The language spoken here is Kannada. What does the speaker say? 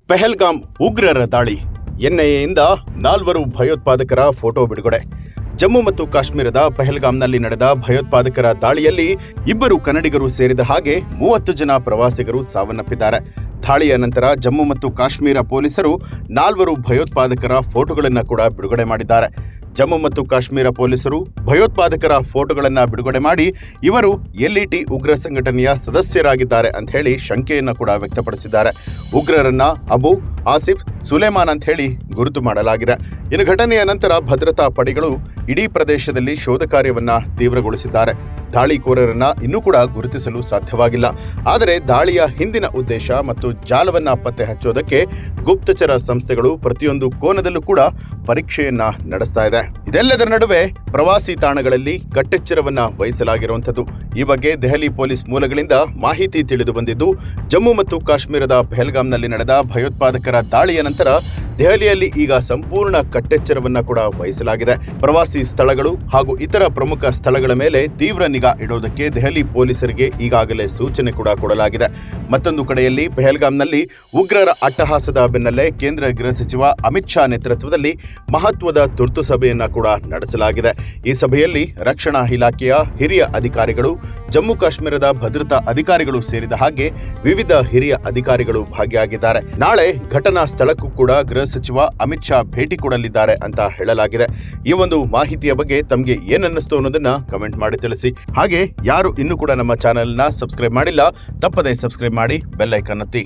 ಪೆಹಲ್ಗಾಮ್ ಉಗ್ರರ ದಾಳಿ. ಎನ್ಐಎಯಿಂದ 4 ಭಯೋತ್ಪಾದಕರ ಫೋಟೋ ಬಿಡುಗಡೆ. ಜಮ್ಮು ಮತ್ತು ಕಾಶ್ಮೀರದ ಪೆಹಲ್ಗಾಮ್ನಲ್ಲಿ ನಡೆದ ಭಯೋತ್ಪಾದಕರ ದಾಳಿಯಲ್ಲಿ 2 ಕನ್ನಡಿಗರು ಸೇರಿದ ಹಾಗೆ 30 ಜನ ಪ್ರವಾಸಿಗರು ಸಾವನ್ನಪ್ಪಿದ್ದಾರೆ. ದಾಳಿಯ ನಂತರ ಜಮ್ಮು ಮತ್ತು ಕಾಶ್ಮೀರ ಪೊಲೀಸರು 4 ಭಯೋತ್ಪಾದಕರ ಫೋಟೋಗಳನ್ನು ಕೂಡ ಬಿಡುಗಡೆ ಮಾಡಿದ್ದಾರೆ. ಜಮ್ಮು ಮತ್ತು ಕಾಶ್ಮೀರ ಪೊಲೀಸರು ಭಯೋತ್ಪಾದಕರ ಫೋಟೋಗಳನ್ನು ಬಿಡುಗಡೆ ಮಾಡಿ ಇವರು LET ಉಗ್ರ ಸಂಘಟನೆಯ ಸದಸ್ಯರಾಗಿದ್ದಾರೆ ಅಂತ ಹೇಳಿ ಶಂಕೆಯನ್ನು ಕೂಡ ವ್ಯಕ್ತಪಡಿಸಿದ್ದಾರೆ. ಉಗ್ರರನ್ನ ಅಬು, ಆಸಿಫ್, ಸುಲೇಮಾನ್ ಅಂತ ಹೇಳಿ ಗುರುತು ಮಾಡಲಾಗಿದೆ. ಇನ್ನು ಘಟನೆಯ ನಂತರ ಭದ್ರತಾ ಪಡೆಗಳು ಇಡೀ ಪ್ರದೇಶದಲ್ಲಿ ಶೋಧ ಕಾರ್ಯವನ್ನ ತೀವ್ರಗೊಳಿಸಿದ್ದಾರೆ. ದಾಳಿಕೋರರನ್ನ ಇನ್ನೂ ಕೂಡ ಗುರುತಿಸಲು ಸಾಧ್ಯವಾಗಿಲ್ಲ. ಆದರೆ ದಾಳಿಯ ಹಿಂದಿನ ಉದ್ದೇಶ ಮತ್ತು ಜಾಲವನ್ನ ಪತ್ತೆ ಹಚ್ಚೋದಕ್ಕೆ ಗುಪ್ತಚರ ಸಂಸ್ಥೆಗಳು ಪ್ರತಿಯೊಂದು ಕೋನದಲ್ಲೂ ಕೂಡ ಪರೀಕ್ಷೆಯನ್ನ ನಡೆಸ್ತಾ ಇದೆ. ಇದೆಲ್ಲದರ ನಡುವೆ ಪ್ರವಾಸಿ ತಾಣಗಳಲ್ಲಿ ಕಟ್ಟೆಚ್ಚರವನ್ನ ವಹಿಸಲಾಗಿರುವಂಥದ್ದು. ಈ ಬಗ್ಗೆ ದೆಹಲಿ ಪೊಲೀಸ್ ಮೂಲಗಳಿಂದ ಮಾಹಿತಿ ತಿಳಿದು ಬಂದಿದ್ದು, ಜಮ್ಮು ಮತ್ತು ಕಾಶ್ಮೀರದ ಪೆಹಲ್ಗಾಮ್ನಲ್ಲಿ ನಡೆದ ಭಯೋತ್ಪಾದಕರ ದಾಳಿಯ ನಂತರ ದೆಹಲಿಯಲ್ಲಿ ಈಗ ಸಂಪೂರ್ಣ ಕಟ್ಟೆಚ್ಚರವನ್ನ ಕೂಡ ವಹಿಸಲಾಗಿದೆ. ಪ್ರವಾಸಿ ಸ್ಥಳಗಳು ಹಾಗೂ ಇತರ ಪ್ರಮುಖ ಸ್ಥಳಗಳ ಮೇಲೆ ತೀವ್ರ ನಿಗಾ ಇಡೋದಕ್ಕೆ ದೆಹಲಿ ಪೊಲೀಸರಿಗೆ ಈಗಾಗಲೇ ಸೂಚನೆ ಕೂಡ ಕೊಡಲಾಗಿದೆ. ಮತ್ತೊಂದು ಕಡೆಯಲ್ಲಿ ಪೆಹಲ್ಗಾಮ್ನಲ್ಲಿ ಉಗ್ರರ ಅಟ್ಟಹಾಸದ ಬೆನ್ನಲ್ಲೇ ಕೇಂದ್ರ ಗೃಹ ಸಚಿವ ಅಮಿತ್ ಶಾ ನೇತೃತ್ವದಲ್ಲಿ ಮಹತ್ವದ ತುರ್ತು ಸಭೆಯನ್ನ ಕೂಡ ನಡೆಸಲಾಗಿದೆ. ಈ ಸಭೆಯಲ್ಲಿ ರಕ್ಷಣಾ ಇಲಾಖೆಯ ಹಿರಿಯ ಅಧಿಕಾರಿಗಳು, ಜಮ್ಮು ಕಾಶ್ಮೀರದ ಭದ್ರತಾ ಅಧಿಕಾರಿಗಳು ಸೇರಿದ ಹಾಗೆ ವಿವಿಧ ಹಿರಿಯ ಅಧಿಕಾರಿಗಳು ಭಾಗಿಯಾಗಿದ್ದಾರೆ. ನಾಳೆ ಘಟನಾ ಸ್ಥಳಕ್ಕೂ ಕೂಡ ಗೃಹ ಸಚಿವ ಅಮಿತ್ ಶಾ ಭೇಟಿ ಕೊಡಲಿದ್ದಾರೆ ಅಂತ ಹೇಳಲಾಗಿದೆ. ಈ ಒಂದು ಮಾಹಿತಿಯ ಬಗ್ಗೆ ತಮಗೆ ಏನನ್ನಿಸ್ತು ಅನ್ನೋದನ್ನ ಕಮೆಂಟ್ ಮಾಡಿ ತಿಳಿಸಿ. ಹಾಗೆ ಯಾರು ಇನ್ನೂ ಕೂಡ ನಮ್ಮ ಚಾನೆಲ್ನ ಸಬ್ಸ್ಕ್ರೈಬ್ ಮಾಡಿಲ್ಲ, ತಪ್ಪದೇ ಸಬ್ಸ್ಕ್ರೈಬ್ ಮಾಡಿ, ಬೆಲ್ ಐಕಾನ್ ಒತ್ತಿ.